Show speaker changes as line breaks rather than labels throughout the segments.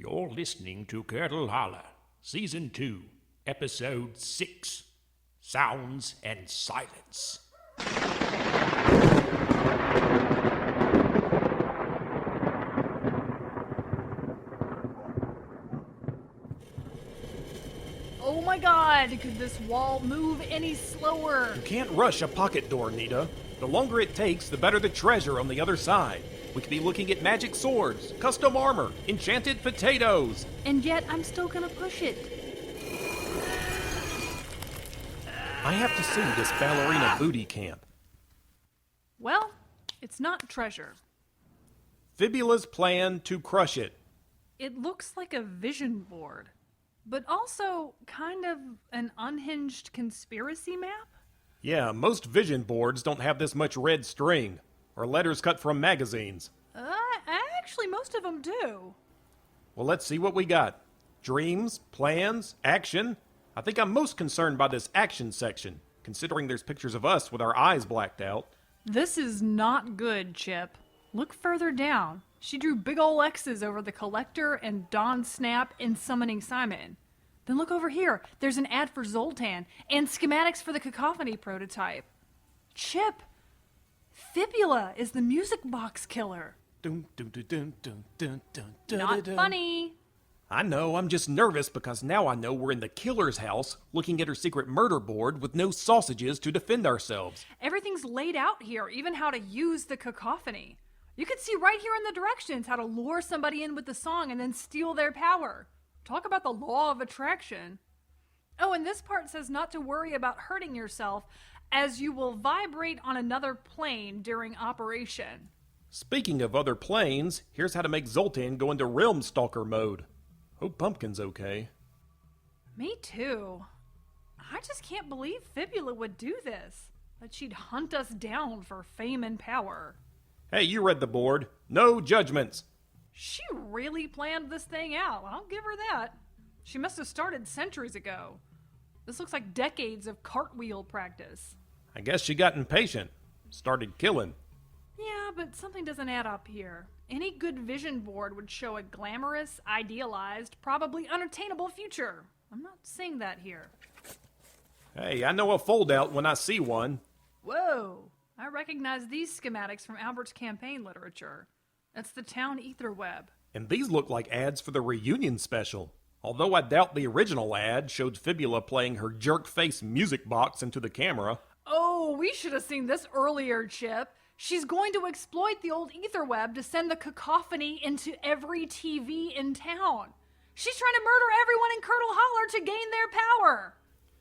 You're listening to Curdle Holler, Season 2, Episode 6, Sounds and Silence.
Oh my god, could this wall move any slower?
You can't rush a pocket door, Nita. The longer it takes, the better the treasure on the other side. We could be looking at magic swords, custom armor, enchanted potatoes.
And yet, I'm still gonna push it.
I have to see this ballerina booty camp.
Well, it's not treasure.
Fibula's plan to crush it.
It looks like a vision board, but also kind of an unhinged conspiracy map?
Yeah, most vision boards don't have this much red string, or letters cut from magazines.
Actually, most of them do.
Well, let's see what we got. Dreams, plans, action. I think I'm most concerned by this action section, considering there's pictures of us with our eyes blacked out.
This is not good, Chip. Look further down. She drew big ol' X's over the collector and Dawn Snap in Summoning Simon. Then look over here. There's an ad for Zoltan and schematics for the Cacophony prototype. Chip, Fibula is the music box killer. Not funny.
I know, I'm just nervous because now I know we're in the killer's house looking at her secret murder board with no sausages to defend ourselves.
Everything's laid out here, even how to use the Cacophony. You can see right here in the directions how to lure somebody in with the song and then steal their power. Talk about the law of attraction. Oh, and this part says not to worry about hurting yourself, as you will vibrate on another plane during operation.
Speaking of other planes, here's how to make Zoltan go into Realm Stalker mode. Hope Pumpkin's okay.
Me too. I just can't believe Fibula would do this. That she'd hunt us down for fame and power.
Hey, you read the board. No judgments.
She really planned this thing out. I'll give her that. She must have started centuries ago. This looks like decades of cartwheel practice.
I guess she got impatient. Started killing.
Yeah, but something doesn't add up here. Any good vision board would show a glamorous, idealized, probably unattainable future. I'm not saying that here.
Hey, I know a foldout when I see one.
Whoa! I recognize these schematics from Albert's campaign literature. That's the town Etherweb.
And these look like ads for the reunion special. Although I doubt the original ad showed Fibula playing her jerk-face music box into the camera.
Oh, we should have seen this earlier, Chip. She's going to exploit the old Etherweb to send the Cacophony into every TV in town. She's trying to murder everyone in Curdle Holler to gain their power.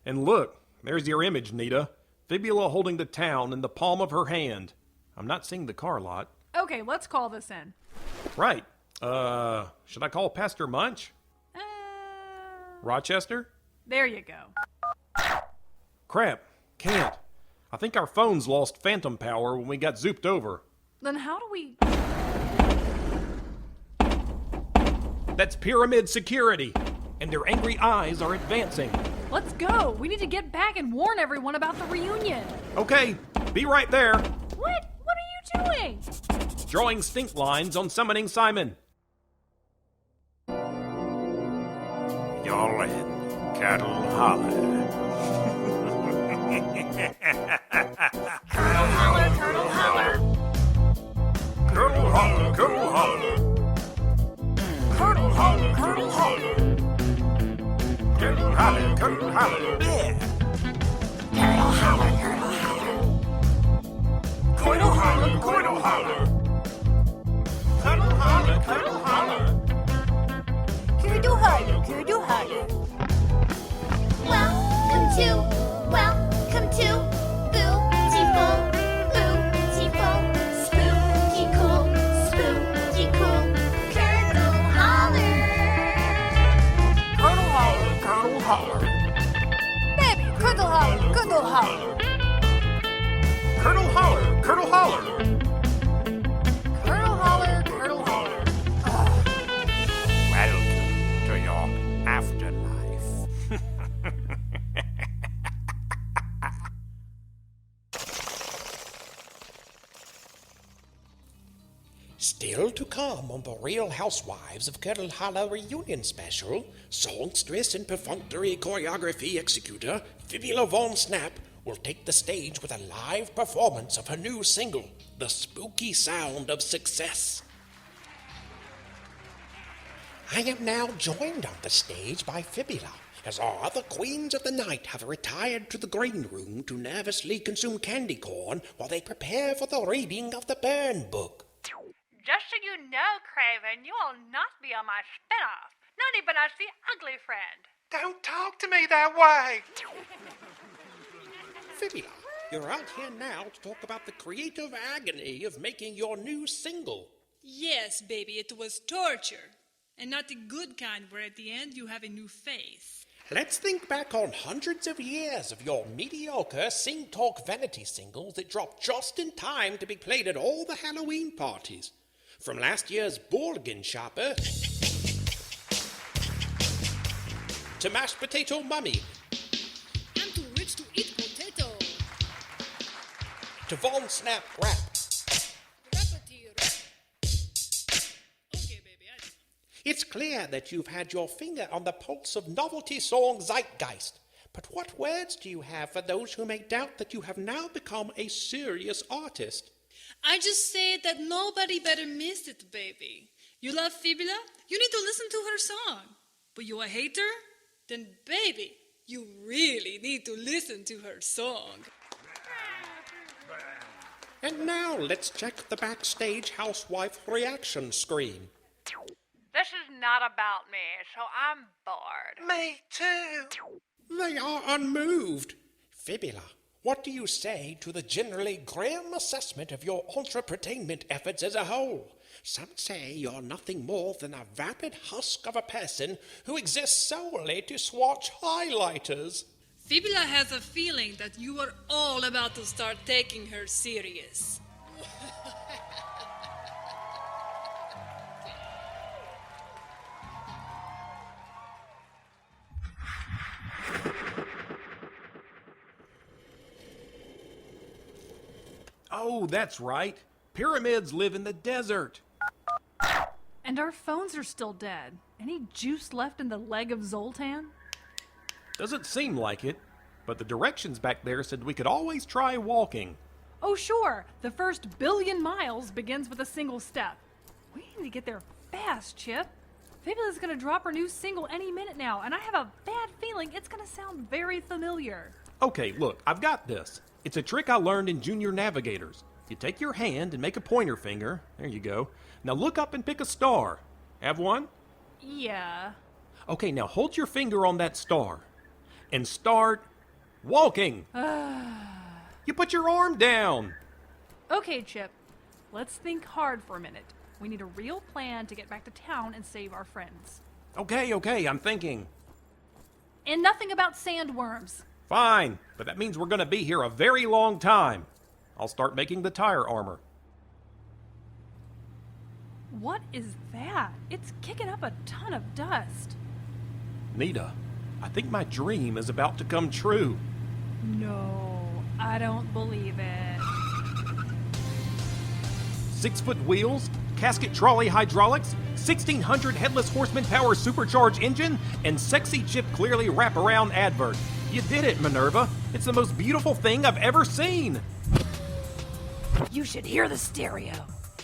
And look, there's your image, Nita. Fibula holding the town in the palm of her hand. I'm not seeing the car lot.
Okay, let's call this in.
Right. Should I call Pastor Munch? Rochester?
There you go.
Crap. Can't. I think our phones lost phantom power when we got zooped over.
Then how do we...
That's pyramid security. And their angry eyes are advancing.
Let's go. We need to get back and warn everyone about the reunion.
Okay, be right there.
What? What are you doing?
Drawing stink lines on Summoning Simon.
You're in Curdle Holler.
Curdle Holler, Curdle Holler.
Curdle Holler, Curdle Holler.
Curdle Holler, Curdle Holler.
Curdle Holler, Curdle Holler. Yeah.
Curdle Holler, Curdle Holler.
Curdle Holler, Curdle Holler. Curdle Holler, Curdle Holler.
Curdle Holler, Curdle Holler. Welcome to Bootiful, spooky cool, Curdle Holler.
Curdle Holler, Curdle Holler.
Baby, Curdle Holler, Curdle Holler.
Curdle Holler, Curdle Holler.
Curdle Holler, Curdle Holler.
Welcome to your afterlife.
Still Still to come on the Real Housewives of Curdle Holler reunion special, songstress and perfunctory choreography executor Fibula Von Snap will take the stage with a live performance of her new single, The Spooky Sound of Success. I am now joined on the stage by Fibula, as our other queens of the night have retired to the green room to nervously consume candy corn while they prepare for the reading of the burn book.
Just so you know, Craven, you will not be on my spinoff. Not even as the ugly friend.
Don't talk to me that way.
Fibula, you're out here now to talk about the creative agony of making your new single.
Yes, baby, it was torture. And not the good kind where at the end you have a new face.
Let's think back on hundreds of years of your mediocre sing-talk vanity singles that dropped just in time to be played at all the Halloween parties. From last year's Borgen Shopper to Mashed Potato Mummy
I'm too rich to eat potato.
to Von Snap Rap.
Okay, baby, I know.
It's clear that you've had your finger on the pulse of novelty song zeitgeist. But what words do you have for those who may doubt that you have now become a serious artist?
I just say that nobody better miss it, baby. You love Fibula? You need to listen to her song. But you a hater? Then, baby, you really need to listen to her song.
And now let's check the backstage housewife reaction screen.
This is not about me, so I'm bored.
Me too.
They are unmoved. Fibula, what do you say to the generally grim assessment of your entrepreneurship efforts as a whole? Some say you're nothing more than a vapid husk of a person who exists solely to swatch highlighters.
Fibula has a feeling that you are all about to start taking her serious.
Oh, that's right. Pyramids live in the desert.
And our phones are still dead. Any juice left in the leg of Zoltan?
Doesn't seem like it, but the directions back there said we could always try walking.
Oh, sure. The first billion miles begins with a single step. We need to get there fast, Chip. Fibula's gonna drop her new single any minute now, and I have a bad feeling it's gonna sound very familiar.
Okay, look, I've got this. It's a trick I learned in Junior Navigators. You take your hand and make a pointer finger. There you go. Now look up and pick a star. Have one?
Yeah.
Okay, now hold your finger on that star and start walking. You put your arm down.
Okay, Chip. Let's think hard for a minute. We need a real plan to get back to town and save our friends.
Okay, I'm thinking.
And nothing about sandworms.
Fine, but that means we're going to be here a very long time. I'll start making the tire armor.
What is that? It's kicking up a ton of dust.
Nita, I think my dream is about to come true.
No, I don't believe it.
6-foot wheels, casket trolley hydraulics, 1600 headless horseman power supercharged engine, and sexy Chip Clearly wraparound advert. You did it, Minerva. It's the most beautiful thing I've ever seen.
You should hear the stereo.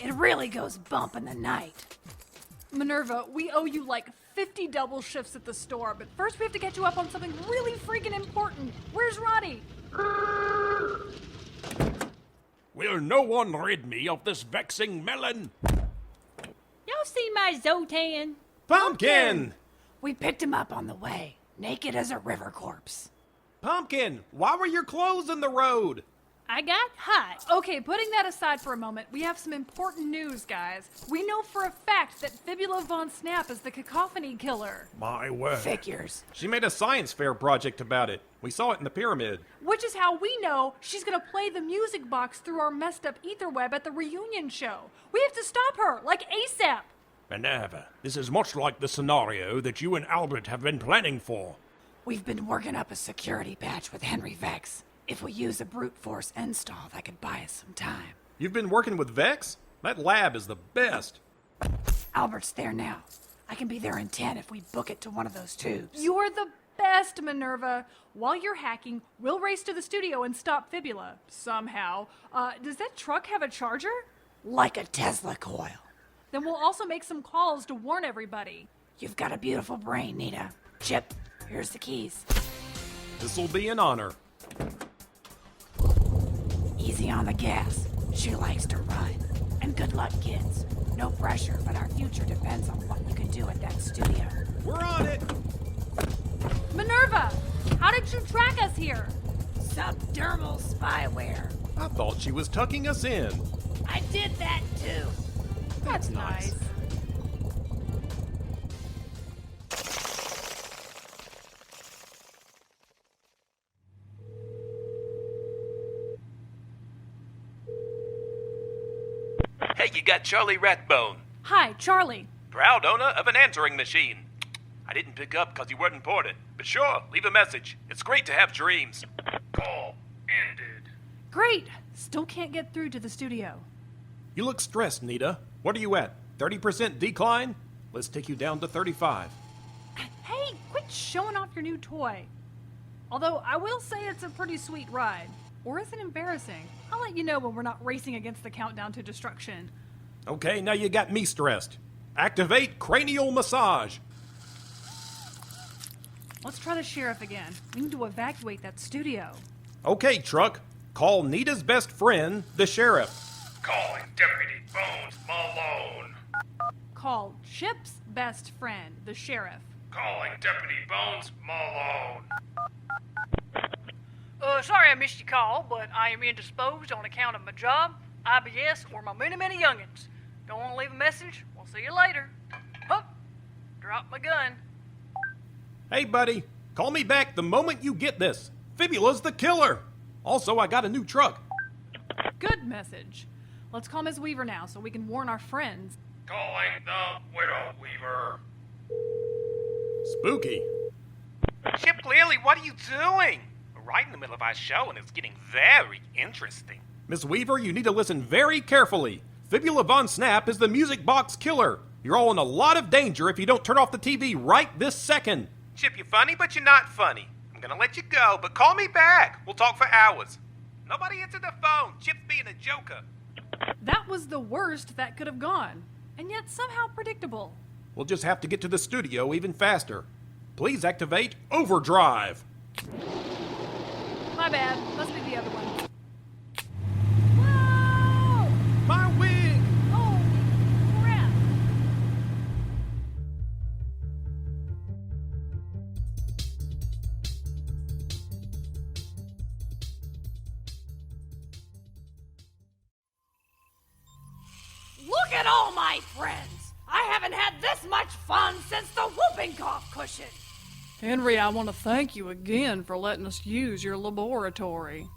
It really goes bump in the night.
Minerva, we owe you like 50 double shifts at the store, but first we have to get you up on something really freaking important. Where's Roddy?
Will no one rid me of this vexing melon?
Y'all see my Zoltan?
Pumpkin!
We picked him up on the way, naked as a river corpse.
Pumpkin, why were your clothes in the road?
I got hot.
Okay, putting that aside for a moment, we have some important news, guys. We know for a fact that Fibula Von Snap is the Cacophony Killer,
My word.
Figures.
She made a science fair project about it. We saw it in the pyramid.
which is how we know she's gonna play the music box through our messed up Etherweb at the reunion show. We have to stop her, like ASAP.
Minerva, this is much like the scenario that you and Albert have been planning for.
We've been working up a security patch with Henry Vex. If we use a brute force install, that could buy us some time.
You've been working with Vex? That lab is the best.
Albert's there now. I can be there in 10 if we book it to one of those tubes.
You're the best, Minerva. While you're hacking, we'll race to the studio and stop Fibula. Somehow. Does that truck have a charger?
Like a Tesla coil.
Then we'll also make some calls to warn everybody.
You've got a beautiful brain, Nita. Chip, here's the keys.
This'll be an honor.
Easy on the gas. She likes to run. And good luck, kids. No pressure, but our future depends on what you can do at that studio.
We're on it!
Minerva, how did you track us here?
Subdermal spyware.
I thought she was tucking us in.
I did that too.
That's nice.
Hey, you got Charlie Ratbone,
Hi, Charlie.
proud owner of an answering machine. I didn't pick up because you weren't important, but sure, leave a message. It's great to have dreams.
Call ended.
Great. Still can't get through to the studio.
You look stressed, Nita. What are you at? 30% decline? Let's take you down to 35.
Hey, quit showing off your new toy. Although I will say it's a pretty sweet ride. Or is it embarrassing? I'll let you know when we're not racing against the countdown to destruction.
Okay, now you got me stressed. Activate cranial massage.
Let's try the sheriff again. We need to evacuate that studio.
Okay, truck. Call Nita's best friend, the sheriff.
Calling Deputy Bones Malone.
Call Chip's best friend, the sheriff.
Calling Deputy Bones Malone.
Sorry I missed your call, but I am indisposed on account of my job, IBS, or my many, many youngins. Don't want to leave a message? We'll see you later. Hup! Drop my gun.
Hey, buddy. Call me back the moment you get this. Fibula's the killer. Also, I got a new truck.
Good message. Let's call Ms. Weaver now so we can warn our friends.
Calling the Widow Weaver.
Spooky.
Chip, clearly, what are you doing? We're right in the middle of our show, and it's getting very interesting.
Miss Weaver, you need to listen very carefully. Fibula Von Snap is the music box killer. You're all in a lot of danger if you don't turn off the TV right this second.
Chip, you're funny, but you're not funny. I'm gonna let you go, but call me back. We'll talk for hours. Nobody answered the phone. Chip's being a joker.
That was the worst that could have gone, and yet somehow predictable.
We'll just have to get to the studio even faster. Please activate overdrive.
My bad. Must be the other one.
My wig!
Holy crap!
Look at all my friends! I haven't had this much fun since the whooping cough cushion!
Henry, I want to thank you again for letting us use your laboratory.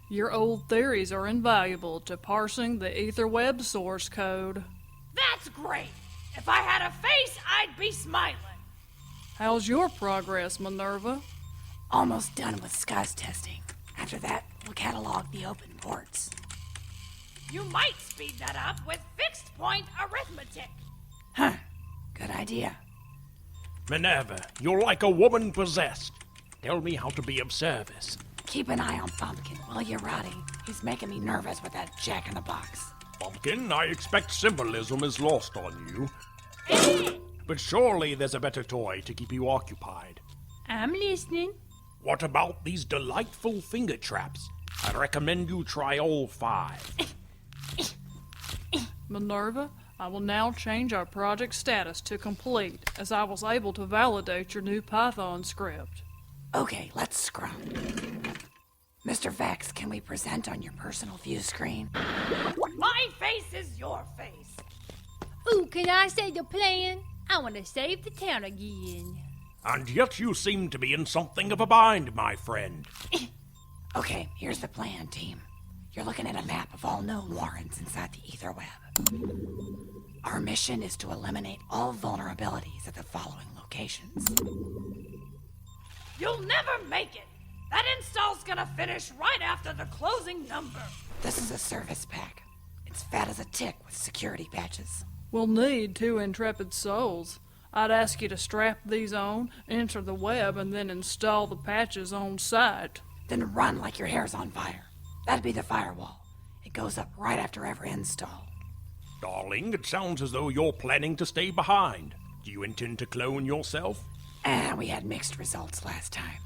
Your old theories are invaluable to parsing the Etherweb source code.
That's great! If I had a face, I'd be smiling!
How's your progress, Minerva?
Almost done with SCUS testing. After that, we'll catalog the open ports. You might speed that up with fixed point arithmetic. Huh. Good idea.
Minerva, you're like a woman possessed. Tell me how to be of service.
Keep an eye on Pumpkin, will you, Roddy? He's making me nervous with that jack-in-the-box.
Pumpkin, I expect symbolism is lost on you. But surely there's a better toy to keep you occupied.
I'm listening.
What about these delightful finger traps? I recommend you try all 5.
Minerva, I will now change our project status to complete, as I was able to validate your new Python script.
Okay, let's scrum. Mr. Vex, can we present on your personal view screen? My face is your face.
Ooh, can I say the plan? I want to save the town again.
And yet you seem to be in something of a bind, my friend.
Okay, here's the plan, team. You're looking at a map of all known Warrens inside the Etherweb. Our mission is to eliminate all vulnerabilities at the following locations. You'll never make it! That install's gonna finish right after the closing number. This is a service pack. It It's fat as a tick with security patches.
We'll need 2 intrepid souls. I'd ask you to strap these on, enter the web, and then install the patches on site.
Then run like your hair's on fire. That'd be the firewall. It goes up right after every install.
Darling, it sounds as though you're planning to stay behind. Do you intend to clone yourself?
We had mixed results last time.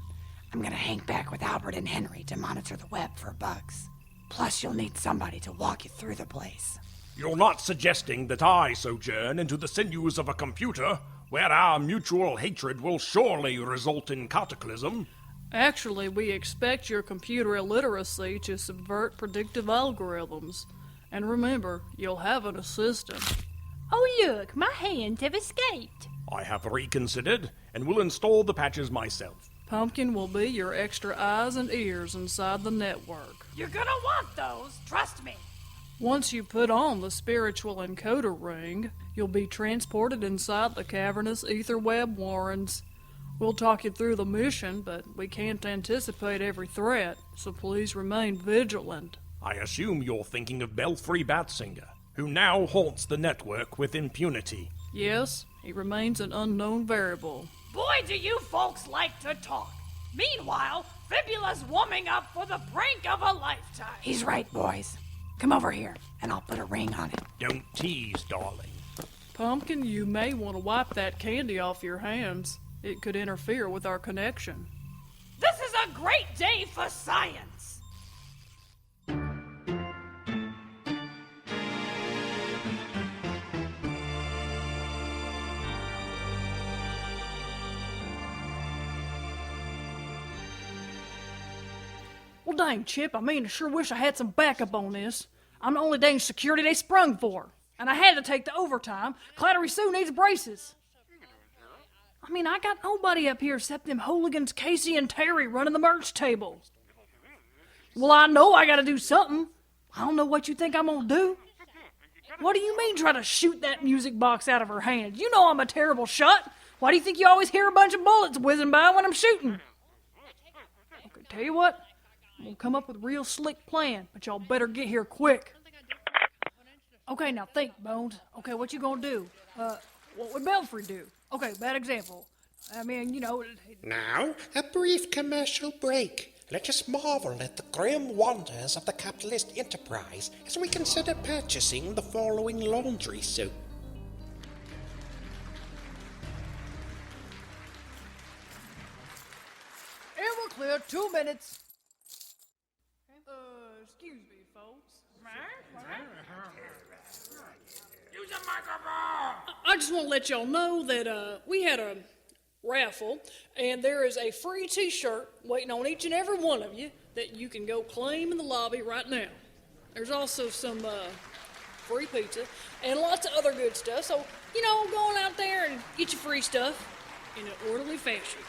I'm gonna hang back with Albert and Henry to monitor the web for bugs. Plus, you'll need somebody to walk you through the place.
You're not suggesting that I sojourn into the sinews of a computer, where our mutual hatred will surely result in cataclysm?
Actually, we expect your computer illiteracy to subvert predictive algorithms. And remember, you'll have an assistant.
Oh, look, my hands have escaped.
I have reconsidered and will install the patches myself.
Pumpkin will be your extra eyes and ears inside the network.
You're gonna want those, trust me.
Once you put on the spiritual encoder ring, you'll be transported inside the cavernous Etherweb warrens. We'll talk you through the mission, but we can't anticipate every threat, so please remain vigilant.
I assume you're thinking of Belfry Batsinger, who now haunts the network with impunity.
Yes, he remains an unknown variable.
Boy, do you folks like to talk. Meanwhile, Fibula's warming up for the prank of a lifetime. He's right, boys. Come over here, and I'll put a ring on it.
Don't tease, darling.
Pumpkin, you may want to wipe that candy off your hands. It could interfere with our connection.
This is a great day for science.
Well, dang, Chip, I sure wish I had some backup on this. I'm the only dang security they sprung for. And I had to take the overtime. Clattery Sue needs braces. I got nobody up here except them hooligans Casey and Terry running the merch table. Well, I know I gotta do something. I don't know what you think I'm gonna do. What do you mean try to shoot that music box out of her hands? You know I'm a terrible shot. Why do you think you always hear a bunch of bullets whizzing by when I'm shooting? Okay, tell you what. I'm gonna come up with a real slick plan, but y'all better get here quick. Okay, now think, Bones. Okay, what you gonna do? What would Belfry do? Okay, bad example.
Now, a brief commercial break. Let us marvel at the grim wonders of the capitalist enterprise as we consider purchasing the following laundry soap.
And we're clear. 2 minutes. Excuse me, folks.
Use a microphone.
I just want to let y'all know that we had a raffle, and there is a free t-shirt waiting on each and every one of you that you can go claim in the lobby right now. There's also some free pizza and lots of other good stuff, so, go on out there and get your free stuff in an orderly fashion.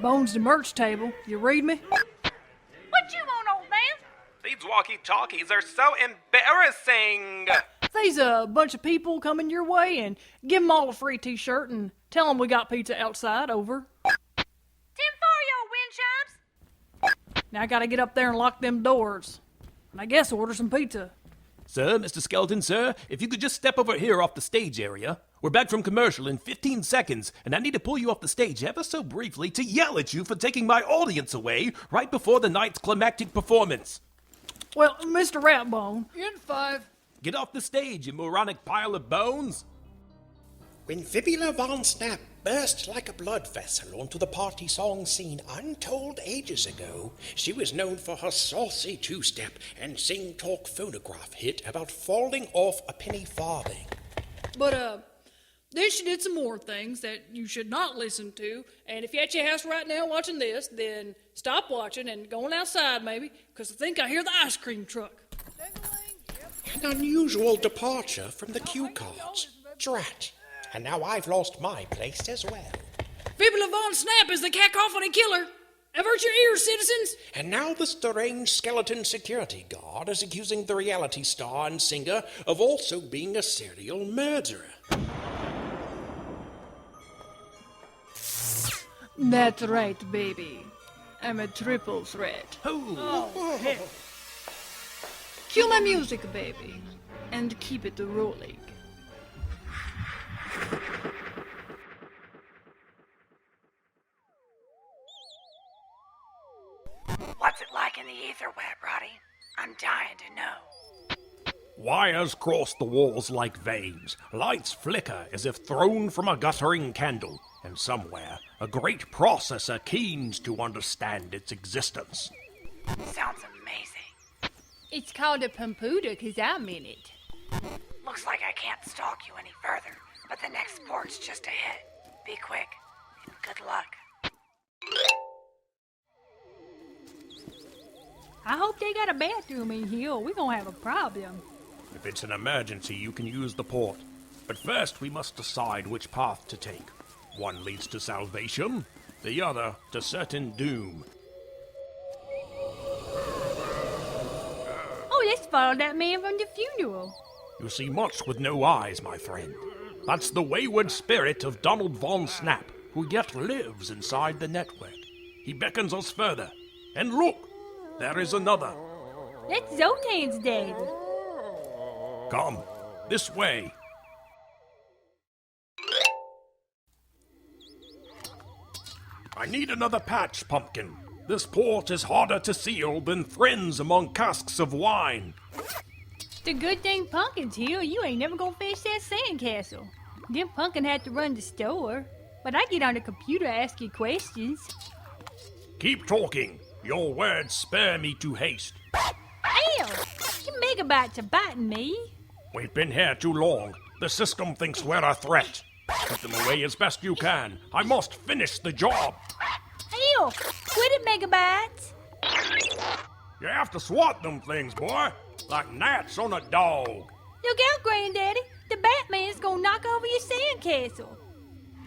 Bones the merch table. You read me?
What you want, old man?
These walkie-talkies are so embarrassing.
There's a bunch of people coming your way, and give them all a free t-shirt and tell them we got pizza outside, over.
10-4, y'all wind chimes.
Now I gotta get up there and lock them doors. And I guess order some pizza.
Sir, Mr. Skeleton, sir, if you could just step over here off the stage area. We're back from commercial in 15 seconds, and I need to pull you off the stage ever so briefly to yell at you for taking my audience away right before the night's climactic performance.
Well, Mr. Ratbone.
In 5.
Get off the stage, you moronic pile of bones.
When Fibula Von Snap burst like a blood vessel onto the party song scene untold ages ago, she was known for her saucy two-step and sing-talk phonograph hit about falling off a penny farthing.
But, then she did some more things that you should not listen to, and if you're at your house right now watching this, then stop watching and go on outside maybe, because I think I hear the ice cream truck.
An unusual departure from the cue cards. Drat. And now I've lost my place as well.
Fibula Von Snap is the Cacophony Killer. Avert your ears, citizens.
And now the strange skeleton security guard is accusing the reality star and singer of also being a serial murderer.
That's right, baby. I'm a triple threat.
Oh.
Cue my music, baby, and keep it rolling.
What's it like in the Etherweb, Roddy? I'm dying to know.
Wires cross the walls like veins. Lights flicker as if thrown from a guttering candle. And somewhere, a great processor keens to understand its existence.
Sounds amazing.
It's called a pumpuda 'cause I'm in it.
Looks like I can't stalk you any further, but the next port's just ahead. Be quick, and good luck.
I hope they got a bathroom in here or we're gonna have a problem.
If it's an emergency, you can use the port. But first, we must decide which path to take. One leads to salvation, the other to certain doom.
Oh, let's follow that man from the funeral.
You see much with no eyes, my friend. That's the wayward spirit of Donald Von Snap, who yet lives inside the network. He beckons us further. And look, there is another.
That's Zotan's dad.
Come, this way. I need another patch, Pumpkin. This port is harder to seal than friends among casks of wine.
The good thing Pumpkin's here, you ain't never gonna finish that sandcastle. Then Pumpkin had to run the store. But I get on the computer asking questions.
Keep talking. Your words spur me to haste.
Ew! You megabytes are biting me.
We've been here too long. The system thinks we're a threat. Put them away as best you can. I must finish the job.
Ew! Quit it, megabytes.
You have to swat them things, boy. Like gnats on a dog.
Look out, Granddaddy. The Batman's gonna knock over your sandcastle.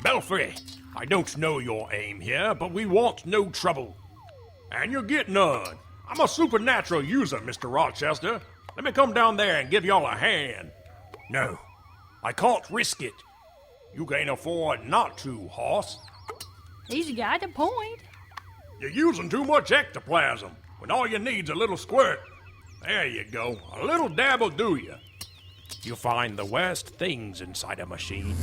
Belfry, I don't know your aim here, but we want no trouble. And you get none. I'm a supernatural user, Mr. Rochester. Let me come down there and give y'all a hand. No, I can't risk it. You can't afford not to, hoss.
He's got a point.
You're using too much ectoplasm, when all you need's a little squirt. There you go. A little dab will do you. You find the worst things inside a machine.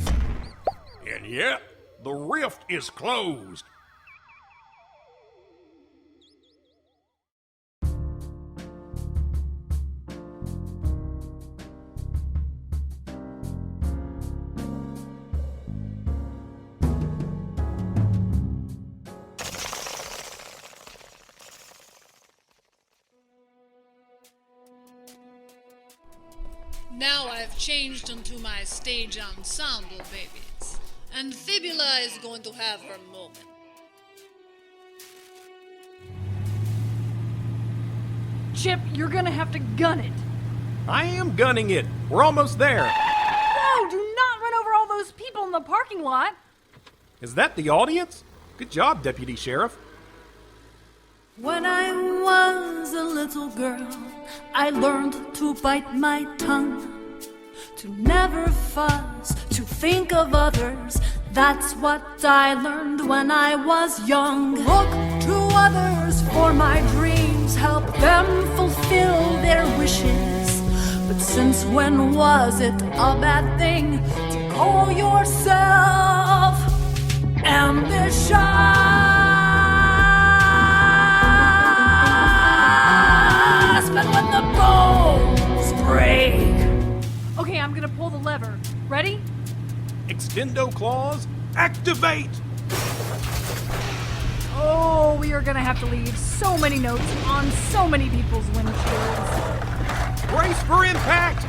And yet, the rift is closed.
Now I've changed into my stage ensemble, babies. And Fibula is going to have her moment.
Chip, you're gonna have to gun it.
I am gunning it. We're almost there.
No, do not run over all those people in the parking lot.
Is that the audience? Good job, Deputy Sheriff.
When I was a little girl, I learned to bite my tongue, to never fuss, to think of others. That's what I learned when I was young. Look to others for my dreams, help them fulfill their wishes. But since when was it a bad thing to call yourself ambitious? But when the bones break.
Okay, I'm gonna pull the lever. Ready?
Extendo claws, activate!
Oh, we are gonna have to leave so many notes on so many people's windshields.
Brace for impact!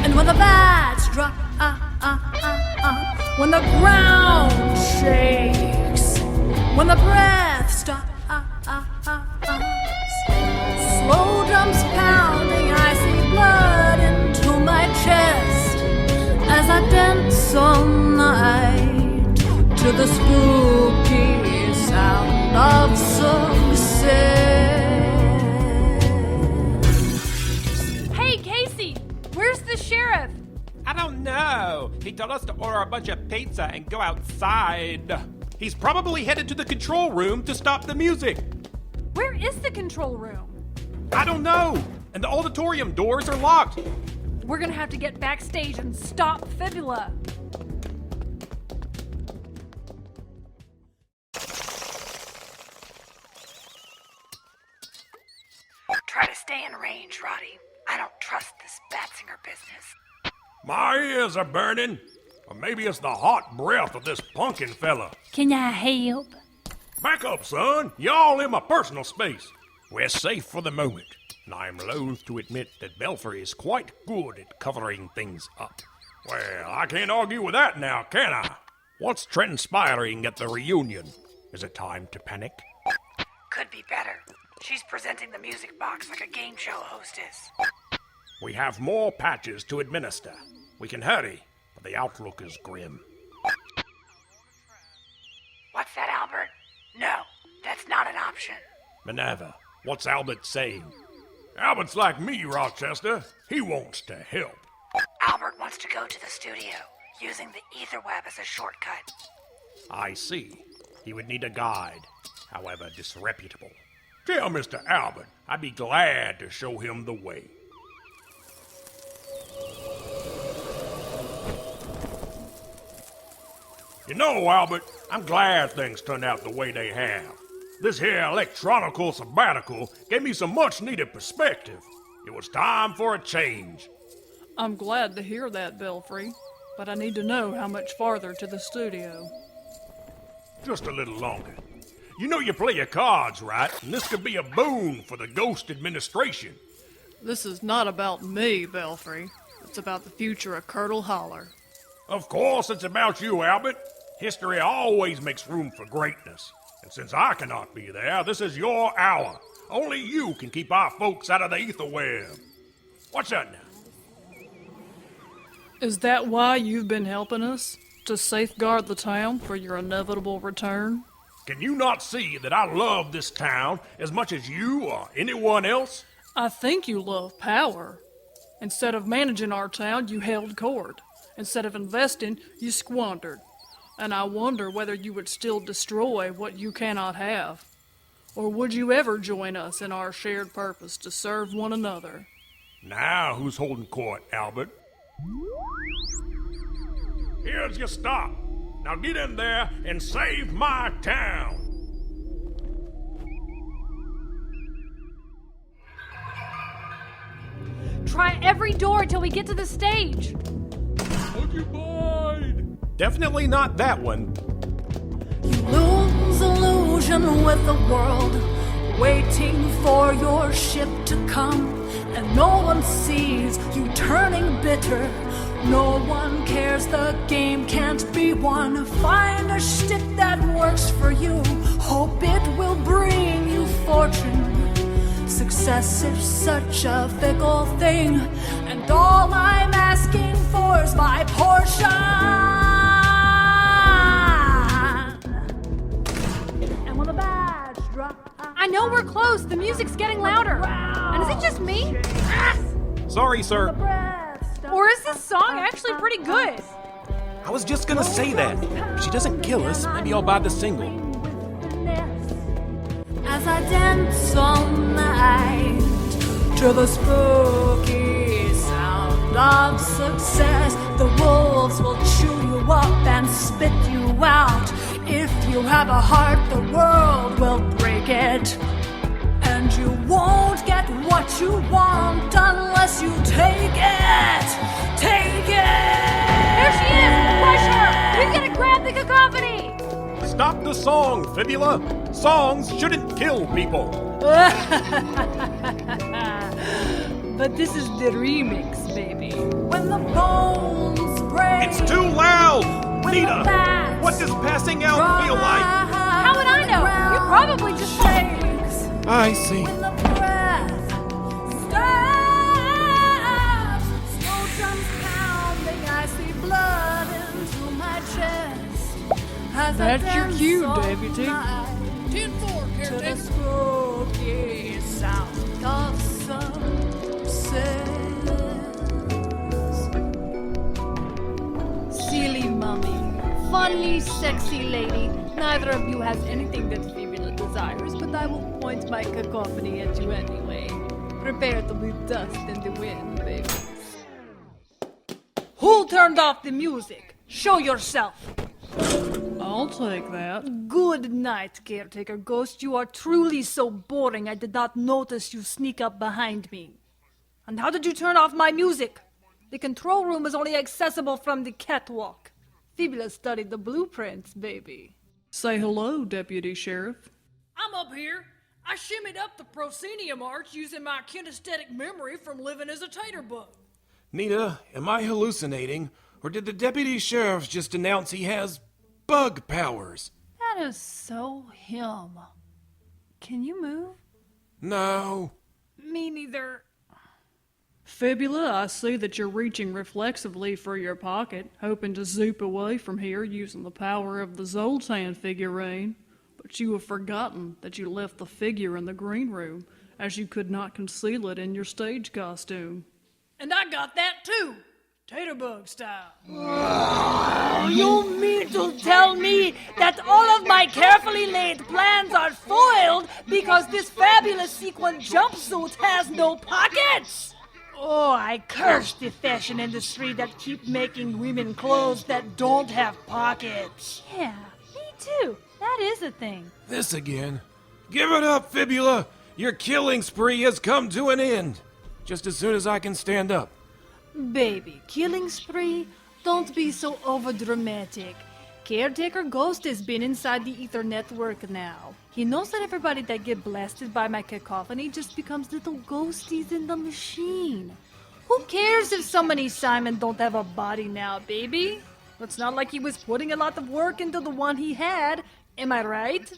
And when the bats drop, when the ground shakes, when the breath stops, slow drums pounding, I see blood into my chest as I dance all night to the spooky sound of success.
Hey, Casey, where's the sheriff?
I don't know. He told us to order a bunch of pizza and go outside. He's probably headed to the control room to stop the music.
Where is the control room?
I don't know. And the auditorium doors are locked.
We're gonna have to get backstage and stop Fibula.
Try to stay in range, Roddy. I don't trust this Batsinger business.
My ears are burning. Or maybe it's the hot breath of this pumpkin fella.
Can I help?
Back up, son. Y'all in my personal space. We're safe for the moment, and I'm loath to admit that Belfry is quite good at covering things up. Well, I can't argue with that now, can I? What's transpiring at the reunion? Is it time to panic?
Could be better. She's presenting the music box like a game show hostess.
We have more patches to administer. We can hurry, but the outlook is grim.
What's that, Albert? No, that's not an option.
Minerva, what's Albert saying? Albert's like me, Rochester. He wants to help.
Albert wants to go to the studio, using the Etherweb as a shortcut.
I see. He would need a guide, however disreputable. Tell Mr. Albert I'd be glad to show him the way. You know, Albert, I'm glad things turned out the way they have. This here electronical sabbatical gave me some much-needed perspective. It was time for a change.
I'm glad to hear that, Belfry, but I need to know how much farther to the studio.
Just a little longer. You know you play your cards right, and this could be a boon for the Ghost administration.
This is not about me, Belfry. It's about the future of Curdle Holler.
Of course it's about you, Albert. History always makes room for greatness. And since I cannot be there, this is your hour. Only you can keep our folks out of the Etherweb. What's that now?
Is that why you've been helping us? To safeguard the town for your inevitable return?
Can you not see that I love this town as much as you or anyone else?
I think you love power. Instead of managing our town, you held court. Instead of investing, you squandered. And I wonder whether you would still destroy what you cannot have. Or would you ever join us in our shared purpose to serve one another?
Now who's holding court, Albert? Here's your stop. Now get in there and save my town.
Try every door till we get to the stage.
Occupied.
Definitely not that one.
You lose illusion with the world, waiting for your ship to come, and no one sees you turning bitter. No one cares, the game can't be won. Find a shtick that works for you. Hope it will bring you fortune. Success is such a fickle thing, and all I'm asking for is my portion. And when the badge drops,
I know we're close. The music's getting louder. And is it just me?
Sorry, sir.
Or is this song actually pretty good?
I was just gonna say that. If she doesn't kill us, maybe I'll buy the single.
As I dance all night to the spooky sound of success, the wolves will chew you up and spit you out. If you have a heart, the world will break it. And you won't get what you want unless you take it. Take it!
There she is! Push her! We gotta grab the cacophony!
Stop the song, Fibula! Songs shouldn't kill people!
But this is the remix, baby.
When the bones break.
It's too loud! Bonita, what does passing out feel like?
How would I know? You probably just
shakes.
I see.
When the breath stops, slow drums pounding, I see blood into my chest. As I
That's your
dance
cue,
all
Deputy.
night
10-4,
to the
caretaker.
spooky sound of success.
Silly mummy. Funny, sexy lady. Neither of you has anything that Fibula desires, but I will point my cacophony at you anyway.
Prepare to be dust in the wind, baby. Who turned off the music? Show yourself.
I'll take that.
Good night, caretaker ghost. You are truly so boring I did not notice you sneak up behind me. And how did you turn off my music? The control room is only accessible from the catwalk. Fibula studied the blueprints, baby.
Say hello, Deputy Sheriff. I'm up here. I shimmied up the proscenium arch using my kinesthetic memory from living as a tater bug.
Nita, am I hallucinating? Or did the deputy sheriff just announce he has bug powers?
That is so him. Can you move?
No.
Me neither.
Fibula, I see that you're reaching reflexively for your pocket, hoping to zoop away from here using the power of the Zoltan figurine. But you have forgotten that you left the figure in the green room, as you could not conceal it in your stage costume.
And I got that too, taterbug style.
You mean to tell me that all of my carefully laid plans are foiled because this fabulous sequin jumpsuit has no pockets? Oh, I curse the fashion industry that keep making women clothes that don't have pockets.
Yeah, me too. That is a thing.
This again. Give it up, Fibula! Your killing spree has come to an end. Just as soon as I can stand up.
Baby, killing spree? Don't be so overdramatic. Caretaker Ghost has been inside the Ether network now. He knows that everybody that get blasted by my cacophony just becomes little ghosties in the machine. Who cares if somebody Simon don't have a body now, baby? It's not like he was putting a lot of work into the one he had. Am I right?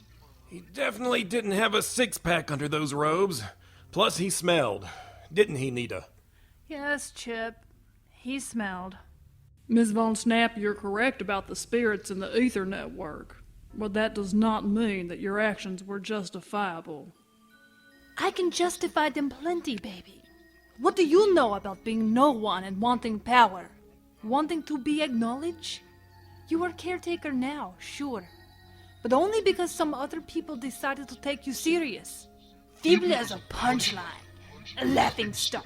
He definitely didn't have a six-pack under those robes. Plus he smelled. Didn't he, Nita?
Yes, Chip. He smelled.
Ms. Von Snap, you're correct about the spirits in the Ether network. But that does not mean that your actions were justifiable.
I can justify them plenty, baby. What do you know about being no one and wanting power? Wanting to be acknowledged? You are caretaker now, sure. But only because some other people decided to take you serious. Fibula is a punchline. A laughing stock.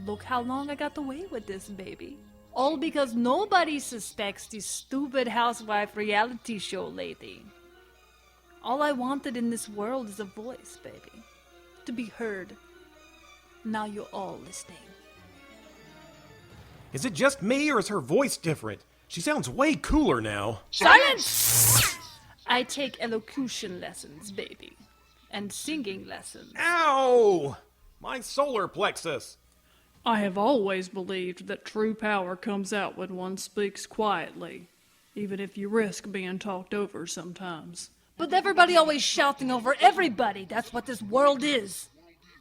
Look how long I got away with this, baby. All because nobody suspects this stupid housewife reality show lady. All I wanted in this world is a voice, baby. To be heard. Now you're all listening.
Is it just me, or is her voice different? She sounds way cooler now.
Silence! I take elocution lessons, baby. And singing lessons.
Ow! My solar plexus.
I have always believed that true power comes out when one speaks quietly, even if you risk being talked over sometimes.
But everybody always shouting over everybody. That's what this world is.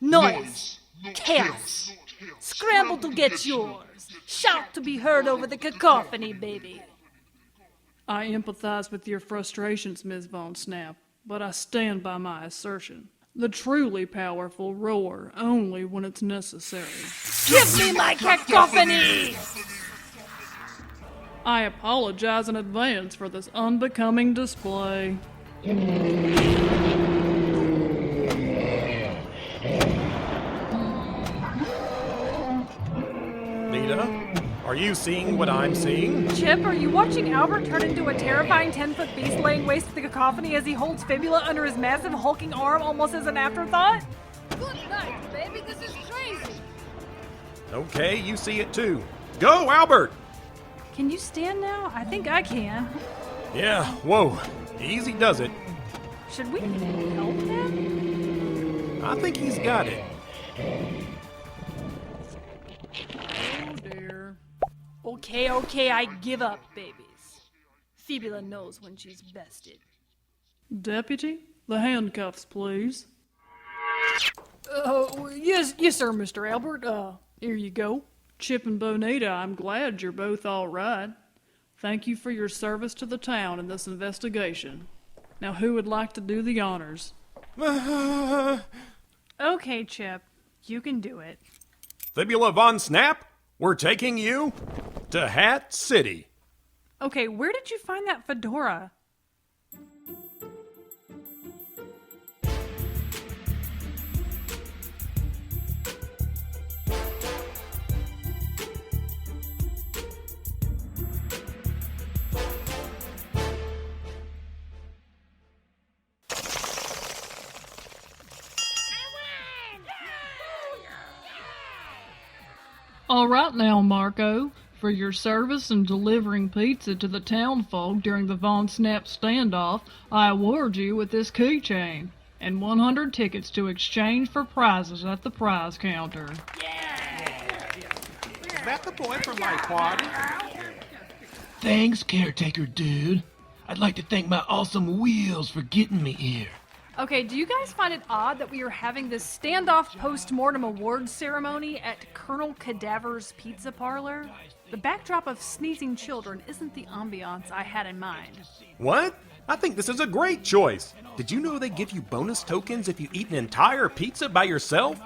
Noise. Chaos. Scramble to get yours. Shout to be heard over the cacophony, baby.
I empathize with your frustrations, Ms. Von Snap, but I stand by my assertion. The truly powerful roar only when it's necessary.
Give me my cacophony!
I apologize in advance for this unbecoming display.
Nita, are you seeing what I'm seeing?
Chip, are you watching Albert turn into a terrifying 10-foot beast laying waste to the cacophony as he holds Fibula under his massive hulking arm almost as an afterthought?
Good night, baby. This is crazy.
Okay, you see it too. Go, Albert!
Can you stand now? I think I can.
Yeah, whoa. Easy does it.
Should we help him?
I think he's got it.
Oh dear.
Okay, I give up, babies. Fibula knows when she's bested.
Deputy, the handcuffs, please.
Yes, sir, Mr. Albert. Here you go.
Chip and Bonita, I'm glad you're both all right. Thank you for your service to the town in this investigation. Now, who would like to do the honors?
Okay, Chip. You can do it.
Fibula Von Snap, we're taking you to Hat City.
Okay, where did you find that fedora?
All right now, Marco. For your service in delivering pizza to the townfolk during the Von Snap standoff, I award you with this keychain and 100 tickets to exchange for prizes at the prize counter.
Is that the boy from my party?
Thanks, caretaker dude. I'd like to thank my awesome wheels for getting me here.
Okay, do you guys find it odd that we are having this standoff post-mortem awards ceremony at Colonel Cadaver's Pizza Parlor? The backdrop of sneezing children isn't the ambiance I had in mind.
What? I think this is a great choice. Did you know they give you bonus tokens if you eat an entire pizza by yourself?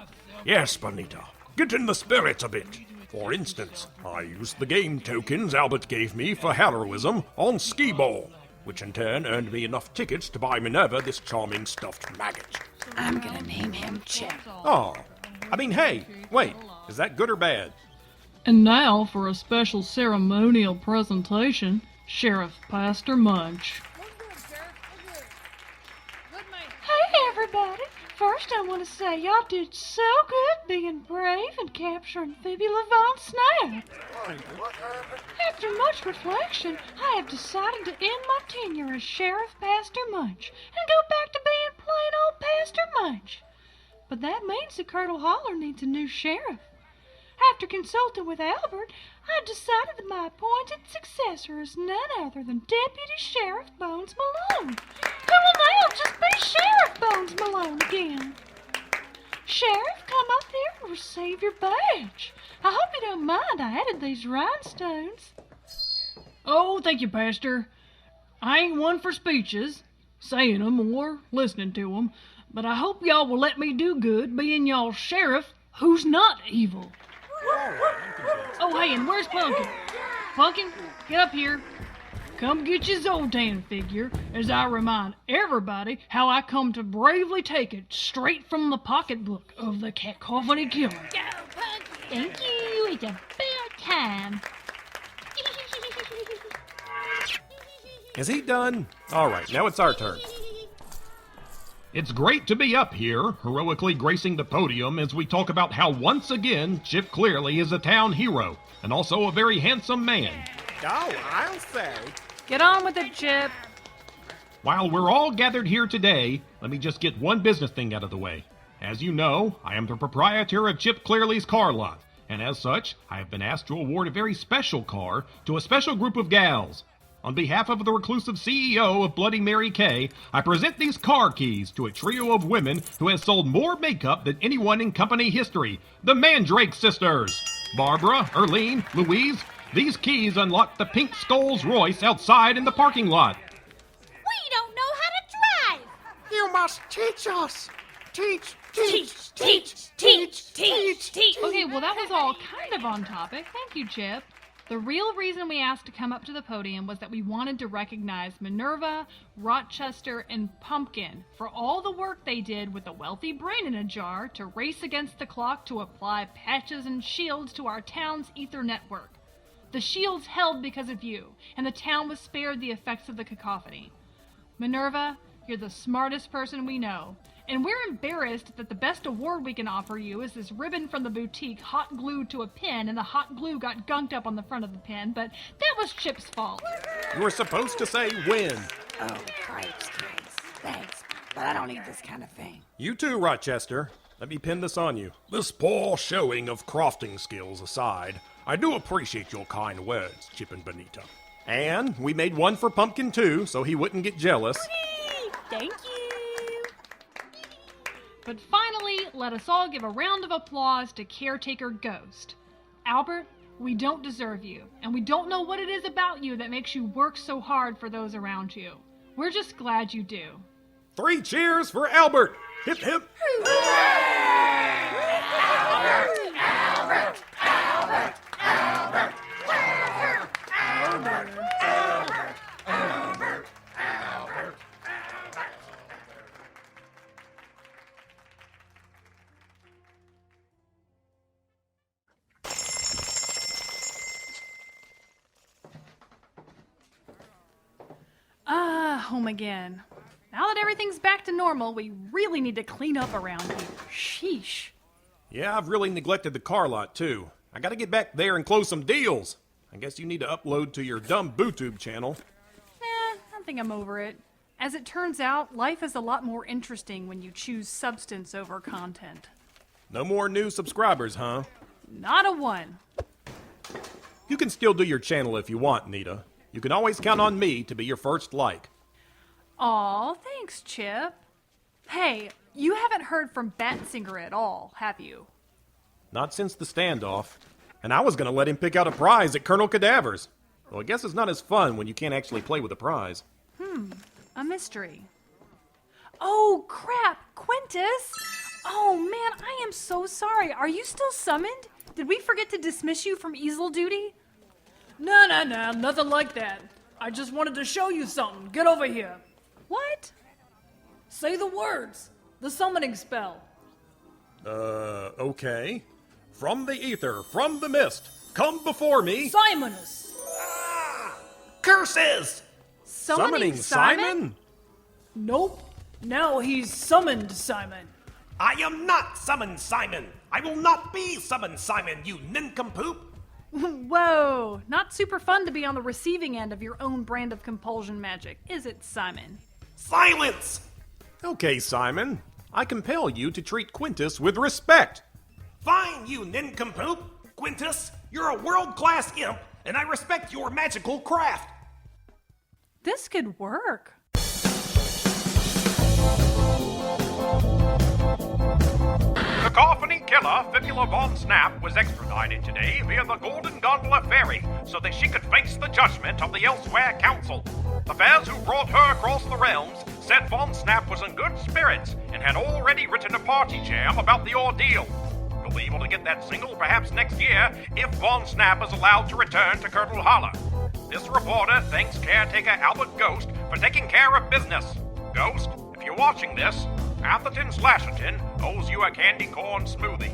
Yes, Bonita. Get in the spirit a bit. For instance, I used the game tokens Albert gave me for heroism on Skee-Ball, which in turn earned me enough tickets to buy Minerva this charming stuffed maggot.
I'm gonna name him Chip.
Oh, I mean, hey, wait, is that good or bad?
And now for a special ceremonial presentation, Sheriff Pastor Munch.
Hey, everybody. First, I want to say y'all did so good being brave and capturing Fibula Von Snap. After much reflection, I have decided to end my tenure as Sheriff Pastor Munch and go back to being plain old Pastor Munch. But that means the Curdle Holler needs a new sheriff. After consulting with Albert, I decided that my appointed successor is none other than Deputy Sheriff Bones Malone, who will now just be Sheriff Bones Malone again. Sheriff, come up here and receive your badge. I hope you don't mind I added these rhinestones.
Oh, thank you, Pastor. I ain't one for speeches, saying 'em or listening to 'em, but I hope y'all will let me do good being y'all's sheriff who's not evil. Oh, hey, and where's Pumpkin? Pumpkin, get up here. Come get your Zoltan figure as I remind everybody how I come to bravely take it straight from the pocketbook of the Cacophony Killer.
Thank you. It's about time.
Is he done? All right, now it's our turn.
It's great to be up here, heroically gracing the podium as we talk about how once again Chip Clearly is a town hero, and also a very handsome man.
Oh, I'll say.
Get on with it, Chip.
While we're all gathered here today, let me just get one business thing out of the way. As you know, I am the proprietor of Chip Clearly's car lot, and as such, I have been asked to award a very special car to a special group of gals. On behalf of the reclusive CEO of Bloody Mary K, I present these car keys to a trio of women who has sold more makeup than anyone in company history, the Mandrake Sisters. Barbara, Erlene, Louise, these keys unlock the Pink Skulls Royce outside in the parking lot.
We don't know how to drive.
You must teach us. Teach.
Okay, well, that was all kind of on topic. Thank you, Chip. The real reason we asked to come up to the podium was that we wanted to recognize Minerva, Rochester, and Pumpkin for all the work they did with a wealthy brain in a jar to race against the clock to apply patches and shields to our town's ether network. The shields held because of you, and the town was spared the effects of the cacophony. Minerva, you're the smartest person we know. And we're embarrassed that the best award we can offer you is this ribbon from the boutique hot glued to a pin, and the hot glue got gunked up on the front of the pin, but that was Chip's fault.
You were supposed to say win.
Oh, cripes. Thanks, but I don't need this kind of thing.
You too, Rochester. Let me pin this on you.
This poor showing of crafting skills aside, I do appreciate your kind words, Chip and Bonita.
And we made one for Pumpkin too, so he wouldn't get jealous.
Thank you.
But finally, let us all give a round of applause to Caretaker Ghost. Albert, we don't deserve you, and we don't know what it is about you that makes you work so hard for those around you. We're just glad you do.
3 cheers for Albert! Hip hip!
Home again. Now that everything's back to normal, we really need to clean up around here. Sheesh.
Yeah, I've really neglected the car lot too. I gotta get back there and close some deals. I guess you need to upload to your dumb BooTube channel.
I think I'm over it. As it turns out, life is a lot more interesting when you choose substance over content.
No more new subscribers, huh?
Not a one.
You can still do your channel if you want, Nita. You can always count on me to be your first like.
Aw, thanks, Chip. Hey, you haven't heard from Batsinger at all, have you?
Not since the standoff. And I was gonna let him pick out a prize at Colonel Cadaver's. Well, I guess it's not as fun when you can't actually play with a prize.
A mystery. Oh, crap, Quintus! Oh, man, I am so sorry. Are you still summoned? Did we forget to dismiss you from easel duty?
No, nothing like that. I just wanted to show you something. Get over here.
What?
Say the words. The summoning spell.
Okay. From the ether, from the mist, come before me.
Simonus.
Curses!
Summoning Simon?
Nope. Now he's summoned Simon.
I am not summoned Simon. I will not be summoned Simon, you nincompoop.
Whoa, not super fun to be on the receiving end of your own brand of compulsion magic, is it, Simon?
Silence!
Okay, Simon. I compel you to treat Quintus with respect.
Fine, you nincompoop. Quintus, you're a world-class imp, and I respect your magical craft.
This could work.
Cacophony Killer Fibula Von Snap was extradited today via the Golden Gondola Ferry so that she could face the judgment of the Elsewhere Council. The fairs who brought her across the realms said Von Snap was in good spirits and had already written a party jam about the ordeal. You'll be able to get that single perhaps next year if Von Snap is allowed to return to Curdle Holler. This reporter thanks caretaker Albert Ghost for taking care of business. Ghost, if you're watching this, Atherton Slasherton owes you a candy corn smoothie.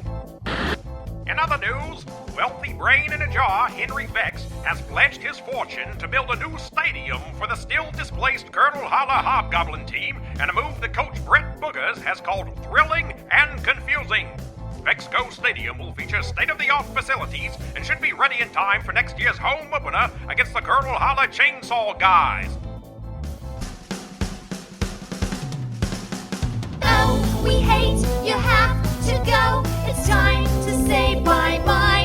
In other news, wealthy brain in a jar Henry Vex has pledged his fortune to build a new stadium for the still displaced Curdle Holler Hobgoblin team and a move that coach Brett Boogers has called thrilling and confusing. Vexco Stadium will feature state-of-the-art facilities and should be ready in time for next year's home opener against the Curdle Holler Chainsaw Guys.
Oh, we hate you have to go. It's time to say bye-bye.